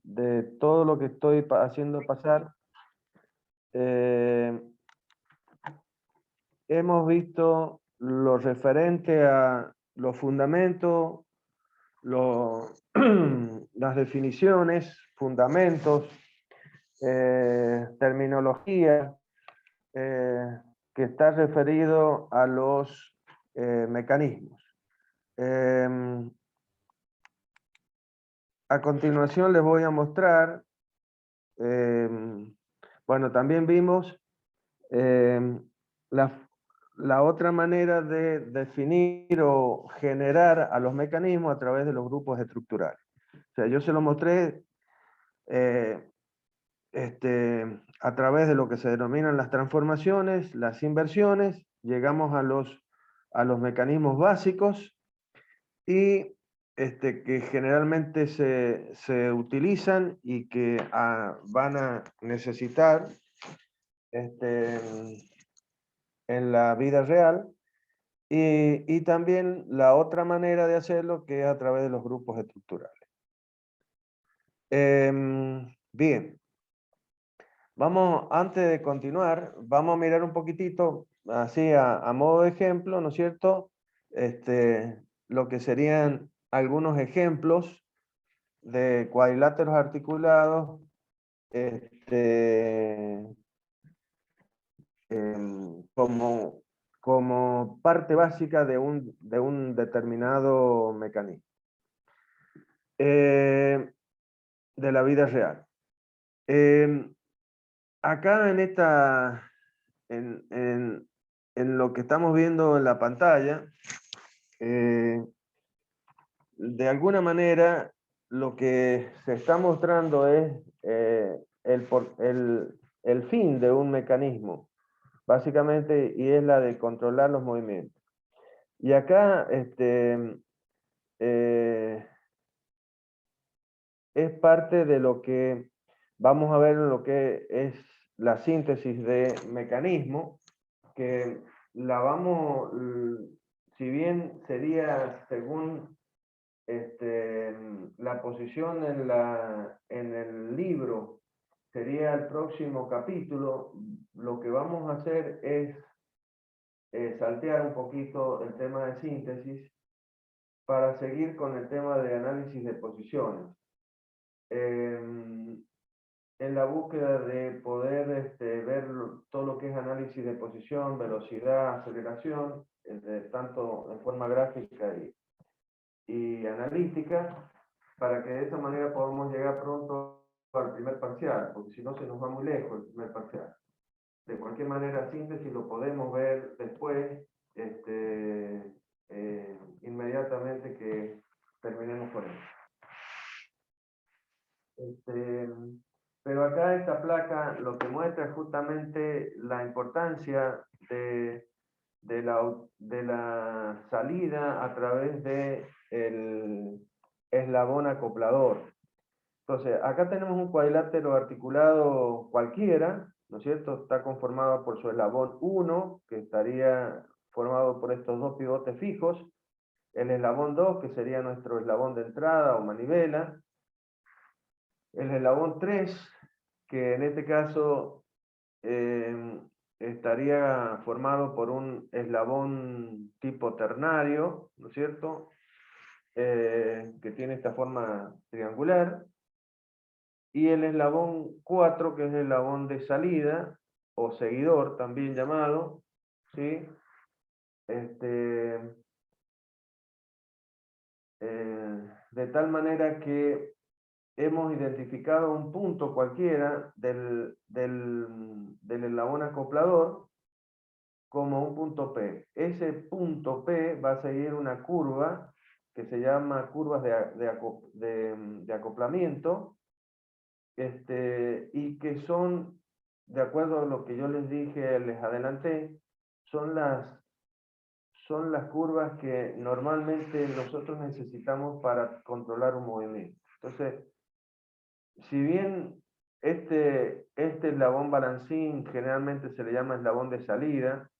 de todo lo que estoy haciendo pasar, hemos visto lo referente a los fundamentos, las definiciones, fundamentos, terminología, que está referido a los mecanismos. A continuación les voy a mostrar, bueno, también vimos la otra manera de definir o generar a los mecanismos a través de los grupos estructurales. O sea, yo se lo mostré a través de lo que se denominan las transformaciones, las inversiones, llegamos a los mecanismos básicos y que generalmente se utilizan y que van a necesitar en la vida real, y también la otra manera de hacerlo, que es a través de los grupos estructurales. Bien, antes de continuar, vamos a mirar un poquitito, así a modo de ejemplo, ¿no es cierto? Lo que serían algunos ejemplos de cuadriláteros articulados, como parte básica de un determinado mecanismo de la vida real. Acá en lo que estamos viendo en la pantalla, de alguna manera lo que se está mostrando es el fin de un mecanismo, básicamente, y es la de controlar los movimientos. Y acá es parte de lo que vamos a ver en lo que es la síntesis de mecanismo, que si bien sería según la posición en el libro, sería el próximo capítulo, lo que vamos a hacer es saltear un poquito el tema de síntesis para seguir con el tema de análisis de posiciones. En la búsqueda de poder ver todo lo que es análisis de posición, velocidad, aceleración, tanto en forma gráfica y analítica, para que de esa manera podamos llegar pronto al primer parcial, porque si no se nos va muy lejos el primer parcial. De cualquier manera, síntesis lo podemos ver después, inmediatamente que terminemos con eso. Pero acá esta placa lo que muestra es justamente la importancia de la salida a través del eslabón acoplador. Entonces, acá tenemos un cuadrilátero articulado cualquiera, ¿no es cierto? Está conformado por su eslabón 1, que estaría formado por estos dos pivotes fijos, el eslabón 2, que sería nuestro eslabón de entrada o manivela, el eslabón 3, que en este caso estaría formado por un eslabón tipo ternario, ¿no es cierto? Que tiene esta forma triangular. Y el eslabón 4, que es el eslabón de salida, o seguidor también llamado, ¿sí? De tal manera que hemos identificado un punto cualquiera del eslabón acoplador como un punto P. Ese punto P va a seguir una curva que se llama curvas de acoplamiento, y que son, de acuerdo a lo que yo les dije, les adelanté, son las curvas que normalmente nosotros necesitamos para controlar un movimiento. Entonces, si bien este eslabón balancín generalmente se le llama eslabón de salida,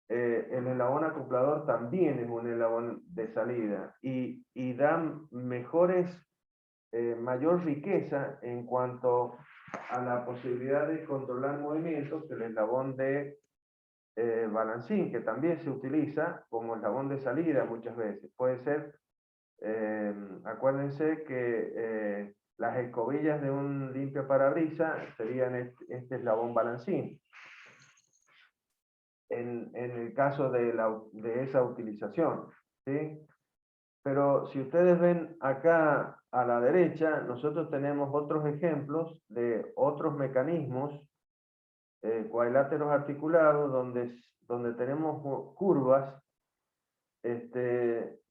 el eslabón acoplador también es un eslabón de salida y da mejores mayor riqueza en cuanto a la posibilidad de controlar movimientos que el eslabón de balancín, que también se utiliza como eslabón de salida muchas veces. Puede ser, acuérdense que las escobillas de un limpiaparabrisas serían este eslabón balancín. En el caso de esa utilización, ¿sí? Pero si ustedes ven acá a la derecha, nosotros tenemos otros ejemplos de otros mecanismos cuadriláteros articulados donde tenemos curvas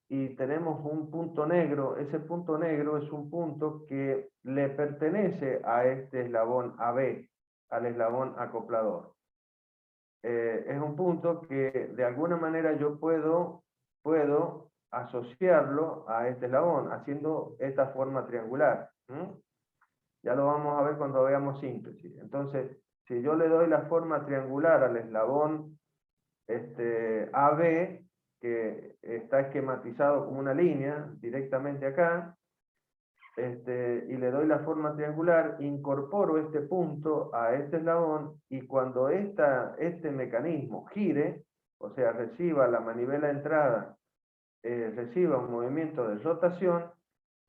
y tenemos un punto negro. Ese punto negro es un punto que le pertenece a este eslabón AB, al eslabón acoplador. Es un punto que de alguna manera yo puedo asociarlo a este eslabón, haciendo esta forma triangular. Ya lo vamos a ver cuando veamos síntesis. Entonces, si yo le doy la forma triangular al eslabón AB, que está esquematizado como una línea directamente acá, y le doy la forma triangular, incorporo este punto a este eslabón, y cuando este mecanismo gire, o sea, reciba la manivela de entrada, reciba un movimiento de rotación,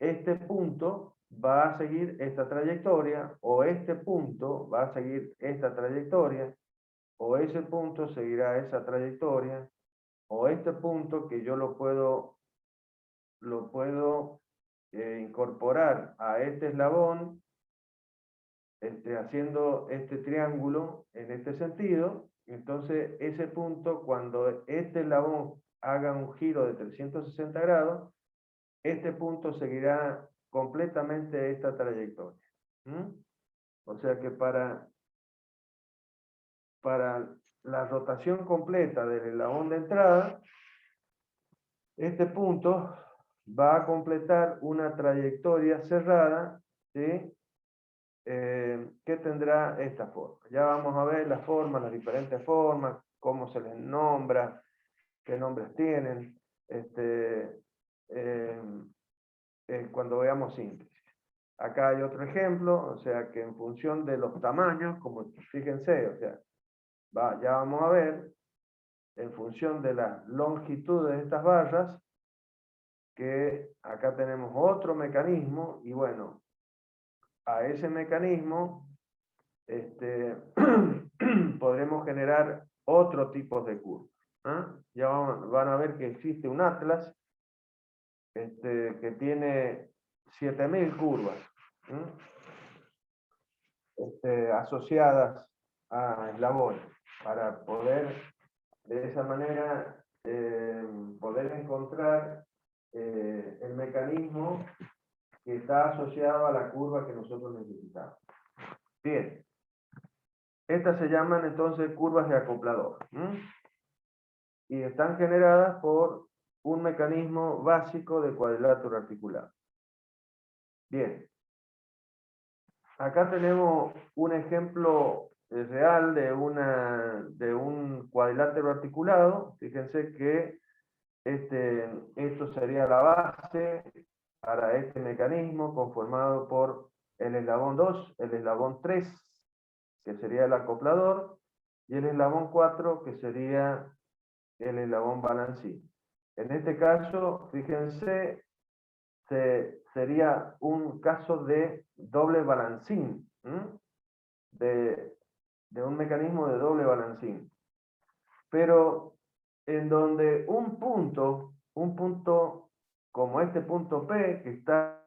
este punto va a seguir esta trayectoria, o este punto va a seguir esta trayectoria, o ese punto seguirá esa trayectoria, o este punto que yo lo puedo incorporar a este eslabón, haciendo este triángulo en este sentido. Entonces ese punto, cuando este eslabón haga un giro de 360 grados, este punto seguirá completamente esta trayectoria. O sea que para la rotación completa del eslabón de entrada, este punto va a completar una trayectoria cerrada, ¿sí? Que tendrá esta forma. Ya vamos a ver las formas, las diferentes formas, cómo se les nombra, qué nombres tienen, cuando veamos síntesis. Acá hay otro ejemplo, o sea que en función de los tamaños, como fíjense, o sea, ya vamos a ver, en función de la longitud de estas barras, que acá tenemos otro mecanismo, y bueno, a ese mecanismo podremos generar otro tipo de curvas. Ya van a ver que existe un atlas que tiene 7000 curvas asociadas a eslabones, para poder de esa manera poder encontrar el mecanismo que está asociado a la curva que nosotros necesitamos. Bien, estas se llaman entonces curvas de acoplador, y están generadas por un mecanismo básico de cuadrilátero articulado. Bien, acá tenemos un ejemplo real de un cuadrilátero articulado. Fíjense que esto sería la base para este mecanismo, conformado por el eslabón 2, el eslabón 3, que sería el acoplador, y el eslabón 4, que sería el eslabón balancín. En este caso, fíjense, sería un caso de doble balancín, de un mecanismo de doble balancín. Pero en donde un punto como este punto P, que está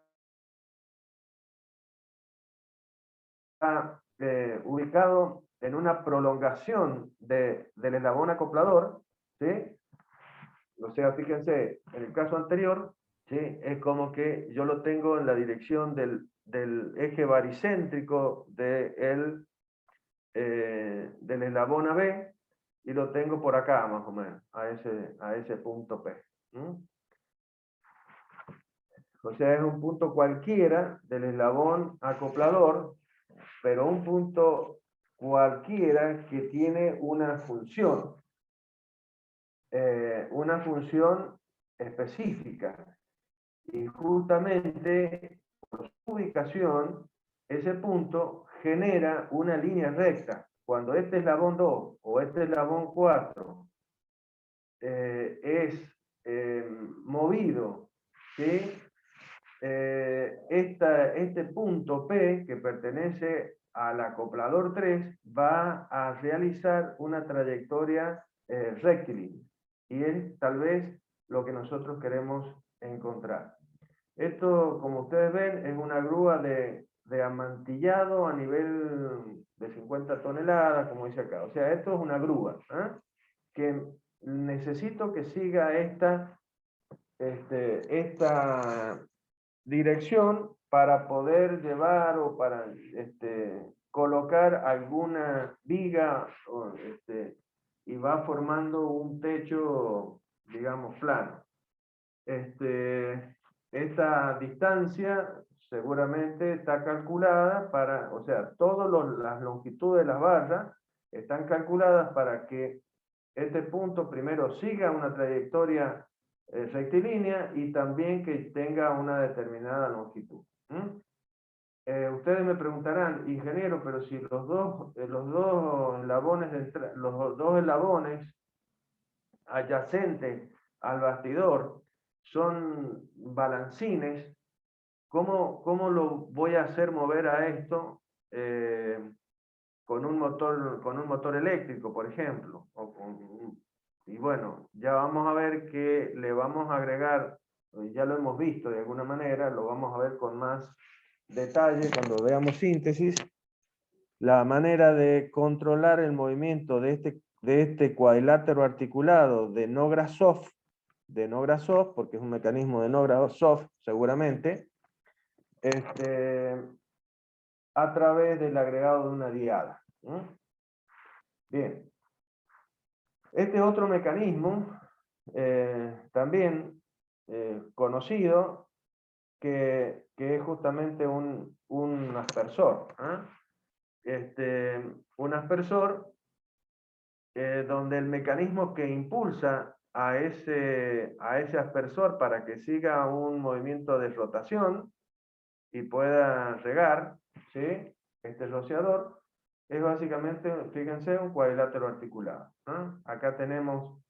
ubicado en una prolongación del eslabón acoplador, ¿sí? O sea, fíjense, en el caso anterior, ¿sí? Es como que yo lo tengo en la dirección del eje baricéntrico del eslabón AB, y lo tengo por acá más o menos, a ese punto P. O sea, es un punto cualquiera del eslabón acoplador, pero un punto cualquiera que tiene una función específica. Y justamente su ubicación, ese punto genera una línea recta. Cuando este eslabón 2 o este eslabón 4 es movido, ¿sí? Este punto P, que pertenece al acoplador 3, va a realizar una trayectoria rectilínea. Y es tal vez lo que nosotros queremos encontrar. Esto, como ustedes ven, es una grúa de amantillado a nivel de 50 toneladas, como dice acá. O sea, esto es una grúa, ¿eh? Que necesito que siga esta dirección para poder llevar o para colocar alguna viga y va formando un techo, digamos, plano. Esta distancia seguramente está calculada para, o sea, todas las longitudes de las barras están calculadas para que este punto primero siga una trayectoria rectilínea y también que tenga una determinada longitud. Ustedes me preguntarán, ingeniero, pero si los dos eslabones adyacentes al bastidor son balancines, ¿cómo lo voy a hacer mover a esto con un motor eléctrico, por ejemplo? Y bueno, ya vamos a ver que le vamos a agregar, ya lo hemos visto de alguna manera, lo vamos a ver con más detalle cuando veamos síntesis, la manera de controlar el movimiento de este cuadrilátero articulado de Nograsov, porque es un mecanismo de Nograsov seguramente, a través del agregado de una diada. Bien. Este otro mecanismo, también conocido, que es justamente un aspersor. Un aspersor donde el mecanismo que impulsa a ese aspersor para que siga un movimiento de rotación y pueda regar, ¿sí? Este rociador, es básicamente, fíjense, un cuadrilátero articulado. Acá tenemos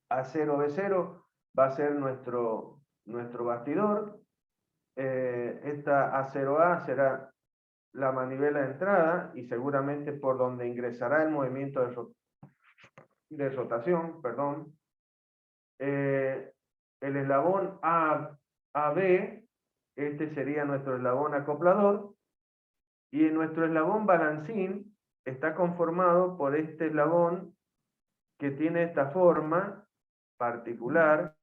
A0B0, va a ser nuestro bastidor. Esta A0A será la manivela de entrada y seguramente por donde ingresará el movimiento de rotación, perdón. El eslabón AB, este sería nuestro eslabón acoplador, y nuestro eslabón balancín está conformado por este eslabón que tiene esta forma particular,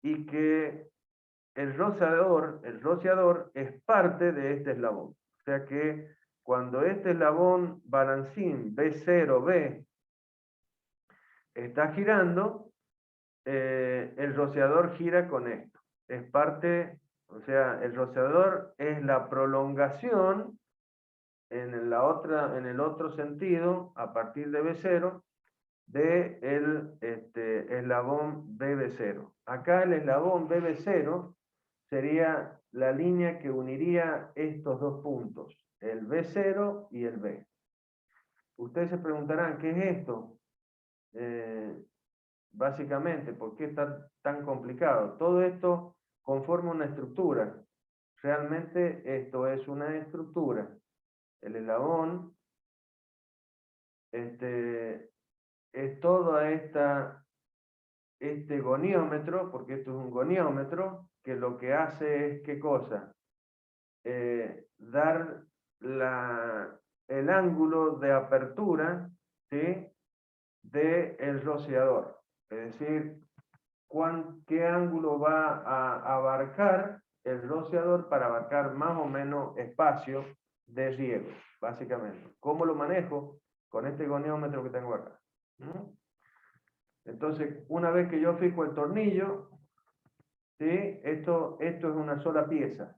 y que el rociador es parte de este eslabón. O sea que cuando este eslabón balancín B0B está girando, el rociador gira con esto. Es parte, o sea, el rociador es la prolongación en el otro sentido, a partir de B0, de el eslabón BB0. Acá el eslabón BB0 sería la línea que uniría estos dos puntos, el B0 y el B. Ustedes se preguntarán, ¿qué es esto? Básicamente, ¿por qué está tan complicado? Todo esto conforma una estructura. Realmente esto es una estructura. El eslabón es todo este goniómetro, porque esto es un goniómetro, que lo que hace es, ¿qué cosa? Dar el ángulo de apertura, ¿sí?, del rociador. Es decir, qué ángulo va a abarcar el rociador para abarcar más o menos espacio de riego, básicamente. ¿Cómo lo manejo? Con este goniómetro que tengo acá. Entonces, una vez que yo fijo el tornillo, ¿sí?, esto es una sola pieza,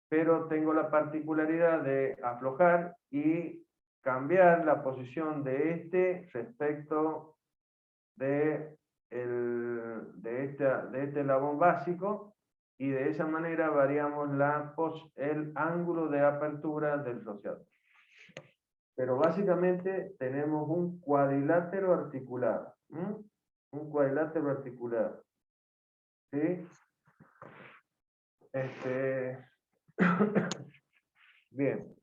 pero tengo la particularidad de aflojar y cambiar la posición de respecto de este eslabón básico, y de esa manera variamos el ángulo de apertura del rociador. Pero básicamente tenemos un cuadrilátero articulado. Un cuadrilátero articulado. ¿Sí? Bien.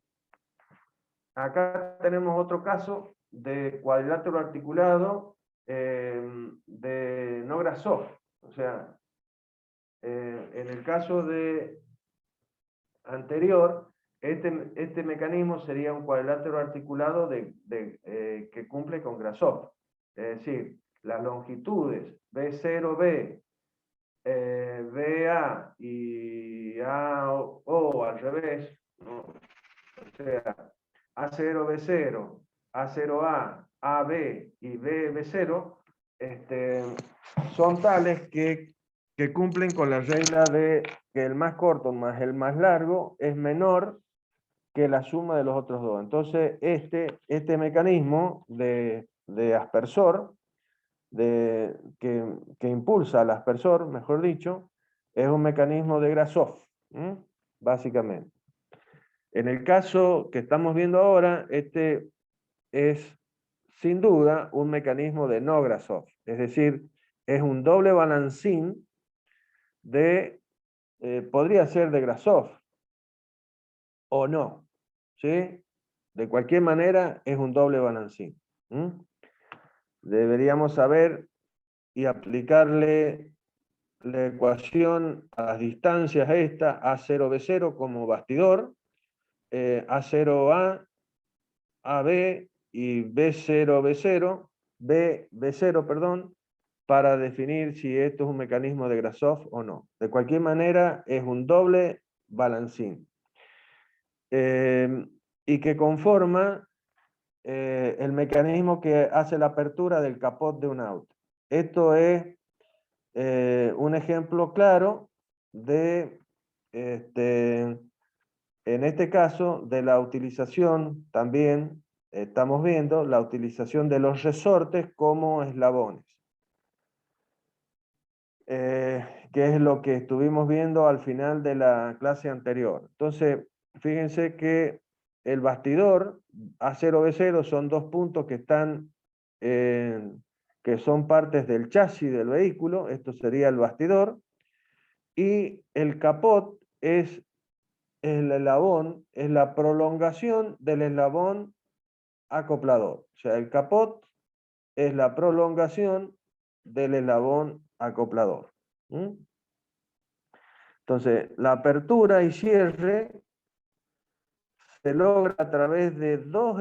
Acá tenemos otro caso de cuadrilátero articulado de no-Grasov. O sea, en el caso anterior, este mecanismo sería un cuadrilátero articulado que cumple con Grasov. Es decir, las longitudes B0B, BA y AO al revés, ¿no? O sea, A0B0, A0A, AB y BB0 son tales que cumplen con la regla de que el más corto más el más largo es menor que la suma de los otros dos. Entonces, este mecanismo de aspersor, que impulsa al aspersor, mejor dicho, es un mecanismo de Grasov, básicamente. En el caso que estamos viendo ahora, este es sin duda un mecanismo de no Grasov, es decir, es un doble balancín podría ser de Grasov o no, ¿sí? De cualquier manera es un doble balancín. Deberíamos saber y aplicarle la ecuación a las distancias esta, A0B0 como bastidor, A0A, AB y B0B0, B0, perdón, para definir si esto es un mecanismo de Grasov o no. De cualquier manera, es un doble balancín. Y que conforma el mecanismo que hace la apertura del capot de un auto. Esto es un ejemplo claro de, en este caso, de la utilización también, estamos viendo la utilización de los resortes como eslabones. Que es lo que estuvimos viendo al final de la clase anterior. Entonces, fíjense que el bastidor A0B0 son dos puntos que están, que son partes del chasis del vehículo, esto sería el bastidor, y el capot es el eslabón, es la prolongación del eslabón acoplador. O sea, el capot es la prolongación del eslabón acoplador. Entonces, la apertura y cierre se logra a través de dos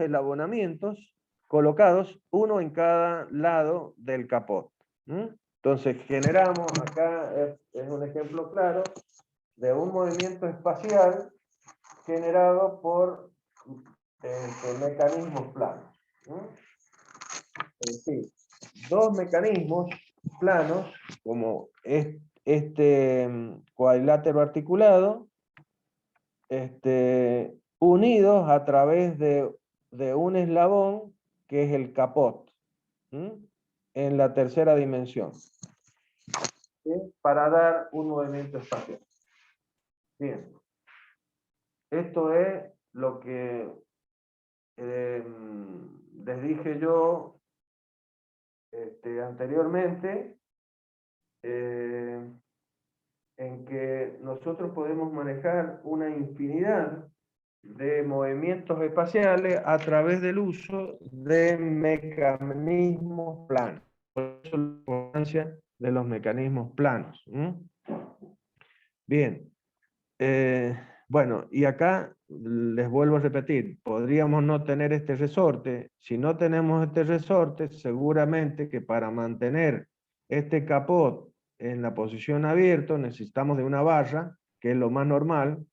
eslabonamientos colocados, uno en cada lado del capot. Entonces, generamos, acá es un ejemplo claro, de un movimiento espacial generado por mecanismos planos. Es decir, dos mecanismos planos, como este cuadrilátero articulado, unidos a través de un eslabón que es el capot, en la tercera dimensión, ¿sí? Para dar un movimiento espacial. Bien, esto es lo que les dije yo anteriormente, en que nosotros podemos manejar una infinidad de movimientos espaciales a través del uso de mecanismos planos. Por eso la importancia de los mecanismos planos. Bien. Bueno, y acá les vuelvo a repetir, podríamos no tener este resorte. Si no tenemos este resorte, seguramente que para mantener este capot en la posición abierta necesitamos de una barra, que es lo más normal,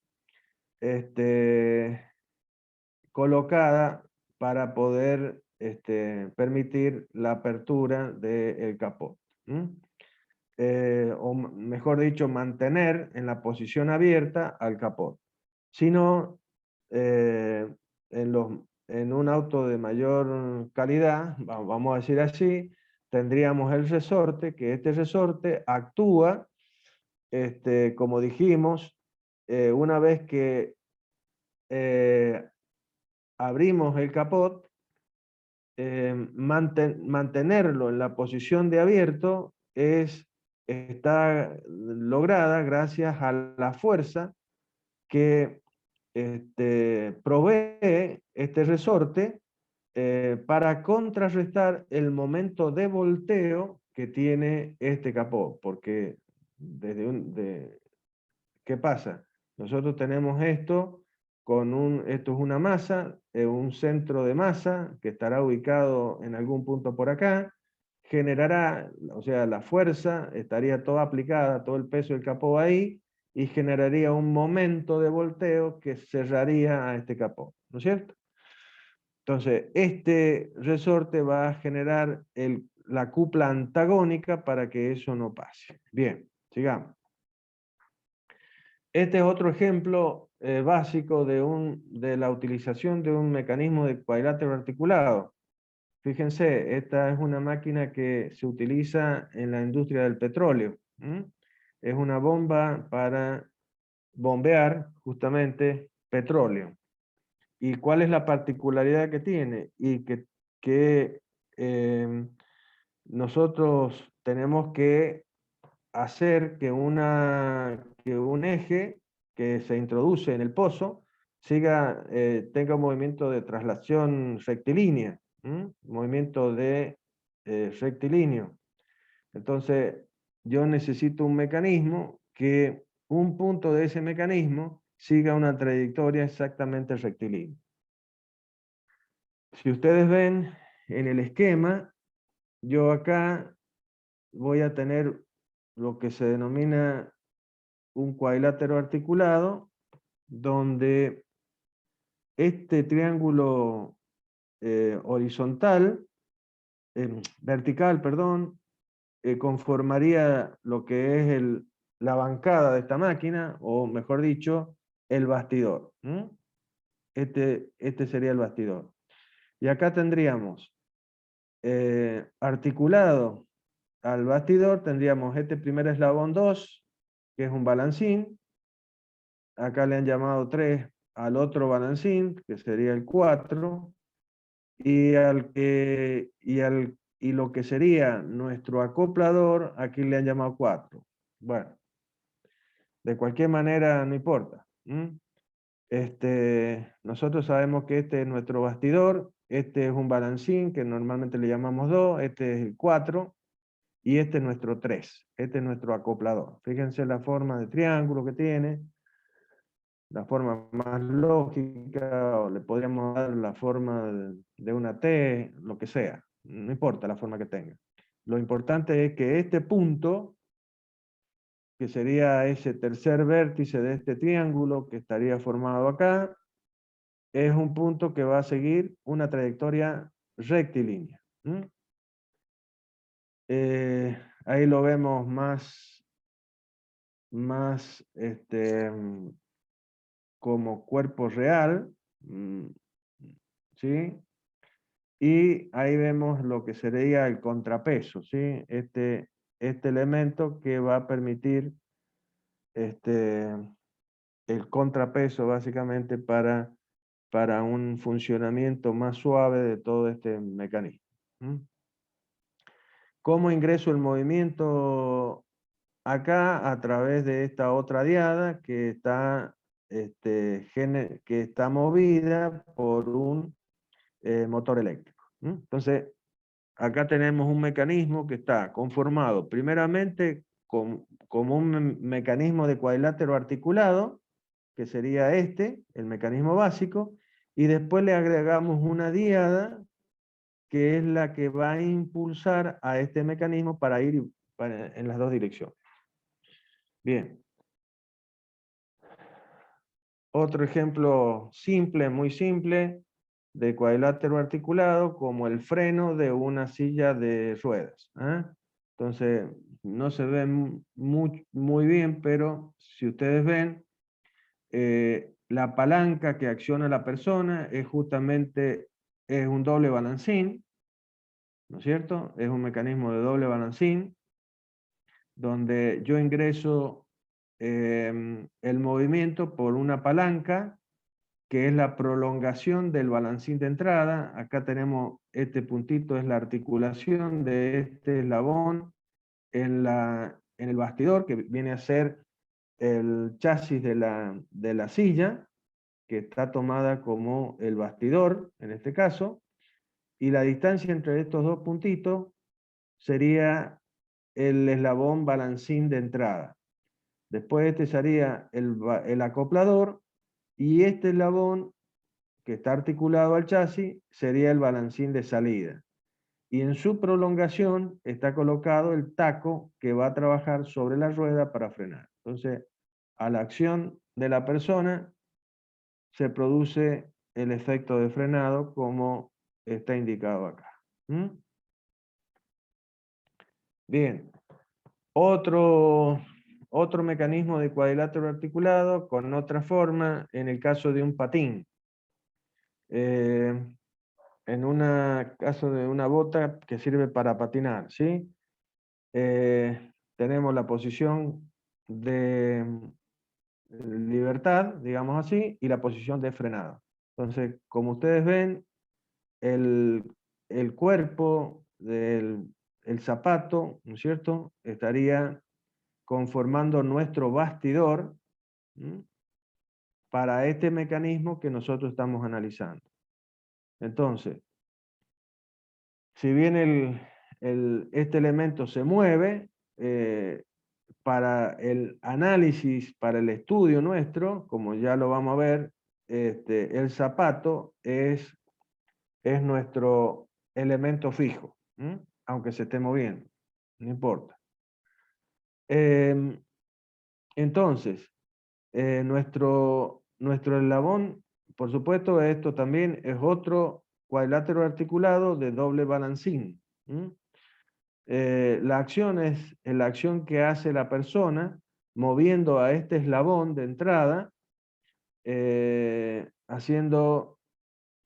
colocada para poder permitir la apertura del capot. O mejor dicho, mantener en la posición abierta al capot. Si no, en un auto de mayor calidad, vamos a decir así, tendríamos el resorte, que este resorte actúa como dijimos, una vez que abrimos el capot, mantenerlo en la posición de abierto está lograda gracias a la fuerza que provee este resorte para contrarrestar el momento de volteo que tiene este capó, porque ¿qué pasa? Nosotros tenemos esto esto es una masa, un centro de masa que estará ubicado en algún punto por acá, generará, o sea, la fuerza estaría toda aplicada, todo el peso del capó ahí, y generaría un momento de volteo que cerraría a este capó, ¿no es cierto? Entonces, este resorte va a generar la cupla antagónica para que eso no pase. Bien, sigamos. Este es otro ejemplo básico de la utilización de un mecanismo de cuadrilátero articulado. Fíjense, esta es una máquina que se utiliza en la industria del petróleo. Es una bomba para bombear justamente petróleo. ¿Y cuál es la particularidad que tiene? Y que nosotros tenemos que hacer que un eje que se introduce en el pozo tenga un movimiento de traslación rectilínea, movimiento de rectilíneo. Entonces, yo necesito un mecanismo que un punto de ese mecanismo siga una trayectoria exactamente rectilínea. Si ustedes ven en el esquema, yo acá voy a tener lo que se denomina un cuadrilátero articulado, donde este triángulo vertical, perdón, conformaría lo que es la bancada de esta máquina, o mejor dicho, el bastidor. Este sería el bastidor. Y acá tendríamos articulado al bastidor, tendríamos este primer eslabón 2, que es un balancín. Acá le han llamado 3 al otro balancín, que sería el 4, y lo que sería nuestro acoplador, aquí le han llamado 4. Bueno, de cualquier manera no importa. Nosotros sabemos que este es nuestro bastidor, este es un balancín que normalmente le llamamos 2, este es el 4, y este es nuestro 3, este es nuestro acoplador. Fíjense la forma de triángulo que tiene, la forma más lógica, o le podríamos dar la forma de una T, lo que sea, no importa la forma que tenga. Lo importante es que este punto, que sería ese tercer vértice de este triángulo que estaría formado acá, es un punto que va a seguir una trayectoria rectilínea. Ahí lo vemos más como cuerpo real, ¿sí? Y ahí vemos lo que sería el contrapeso, ¿sí? Este elemento que va a permitir el contrapeso básicamente para un funcionamiento más suave de todo este mecanismo. ¿Cómo ingreso el movimiento acá? A través de esta otra diada que está movida por un motor eléctrico. Entonces, acá tenemos un mecanismo que está conformado primeramente como un mecanismo de cuadrilátero articulado, que sería el mecanismo básico, y después le agregamos una diada que es la que va a impulsar a este mecanismo para ir en las dos direcciones. Bien. Otro ejemplo simple, muy simple, de cuadrilátero articulado, como el freno de una silla de ruedas. Entonces, no se ve muy bien, pero si ustedes ven, la palanca que acciona la persona es justamente un doble balancín, ¿no es cierto? Es un mecanismo de doble balancín, donde yo ingreso el movimiento por una palanca, que es la prolongación del balancín de entrada. Acá tenemos este puntito, es la articulación de este eslabón en el bastidor, que viene a ser el chasis de la silla, que está tomada como el bastidor, en este caso, y la distancia entre estos dos puntitos sería el eslabón balancín de entrada. Después este sería el acoplador, y este eslabón que está articulado al chasis sería el balancín de salida. Y en su prolongación está colocado el taco que va a trabajar sobre la rueda para frenar. Entonces, a la acción de la persona se produce el efecto de frenado como está indicado acá. ¿Mm? Bien, otro mecanismo de cuadrilátero articulado con otra forma en el caso de un patín. En un caso de una bota que sirve para patinar, ¿sí? Tenemos la posición de libertad, digamos así, y la posición de frenado. Entonces, como ustedes ven, el cuerpo del el zapato, ¿no es cierto?, estaría conformando nuestro bastidor, ¿m?, para este mecanismo que nosotros estamos analizando. Entonces, si bien este elemento se mueve, para el análisis, para el estudio nuestro, como ya lo vamos a ver, el zapato es nuestro elemento fijo, aunque se esté moviendo, no importa. Entonces, nuestro eslabón, por supuesto, esto también es otro cuadrilátero articulado de doble balancín. La acción es la acción que hace la persona moviendo a este eslabón de entrada, haciendo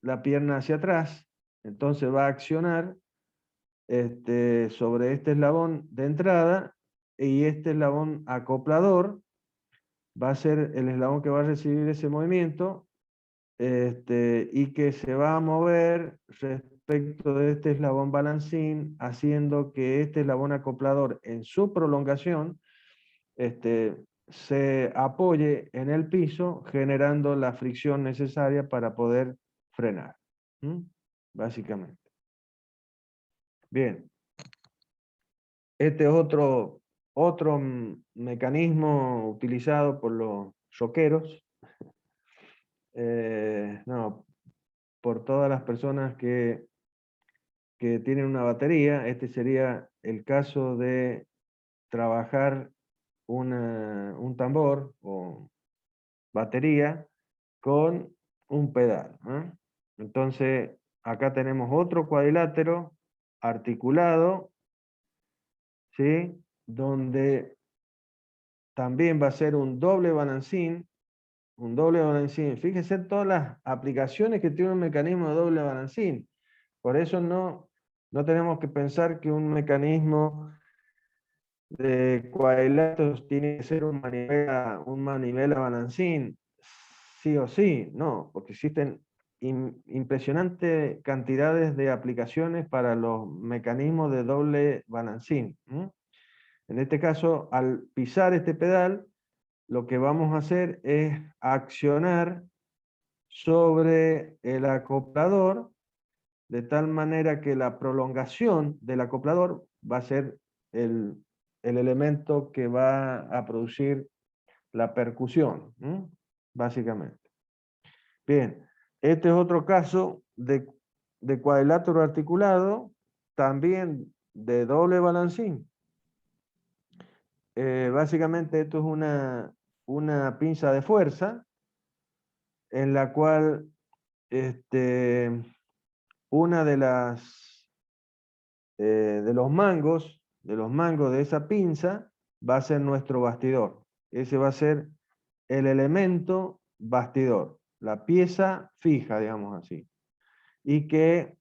la pierna hacia atrás. Entonces va a accionar sobre este eslabón de entrada, y este eslabón acoplador va a ser el eslabón que va a recibir ese movimiento, y que se va a mover respecto de este eslabón balancín, haciendo que este eslabón acoplador en su prolongación se apoye en el piso, generando la fricción necesaria para poder frenar, básicamente. Bien, este es otro mecanismo utilizado por los rockeros, no, por todas las personas que tienen una batería. Este sería el caso de trabajar un tambor o batería con un pedal, ¿eh? Entonces, acá tenemos otro cuadrilátero articulado, ¿sí?, donde también va a ser un doble balancín. Fíjense todas las aplicaciones que tiene un mecanismo de doble balancín. Por eso no tenemos que pensar que un mecanismo de cuadriláteros tiene que ser un manivela balancín, sí o sí. No, porque existen impresionantes cantidades de aplicaciones para los mecanismos de doble balancín. En este caso, al pisar este pedal, lo que vamos a hacer es accionar sobre el acoplador, de tal manera que la prolongación del acoplador va a ser el elemento que va a producir la percusión, básicamente. Bien, este es otro caso de cuadrilátero articulado, también de doble balancín. Básicamente esto es una pinza de fuerza, en la cual una de los mangos de esa pinza va a ser nuestro bastidor. Ese va a ser el elemento bastidor, la pieza fija, digamos así, y que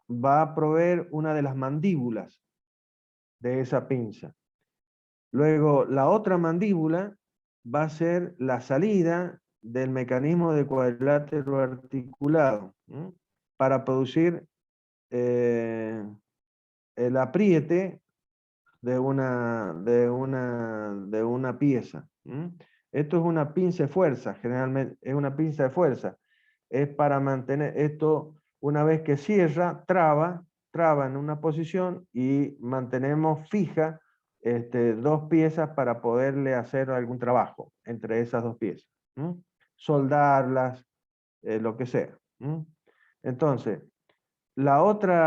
va a proveer una de las mandíbulas de esa pinza. Luego, la otra mandíbula va a ser la salida del mecanismo de cuadrilátero articulado, ¿m? Para producir el apriete de una pieza. ¿M? Esto es una pinza de fuerza, generalmente es una pinza de fuerza. Es para mantener esto, una vez que cierra, traba en una posición y mantenemos fija dos piezas para poderle hacer algún trabajo entre esas dos piezas. ¿M? Soldarlas, lo que sea. ¿M? Entonces, el otro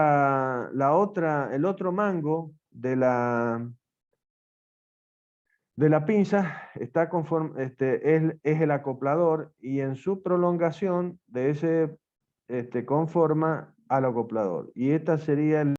mango de la pinza está es el acoplador, y en su prolongación de ese conforma al acoplador. Y esta sería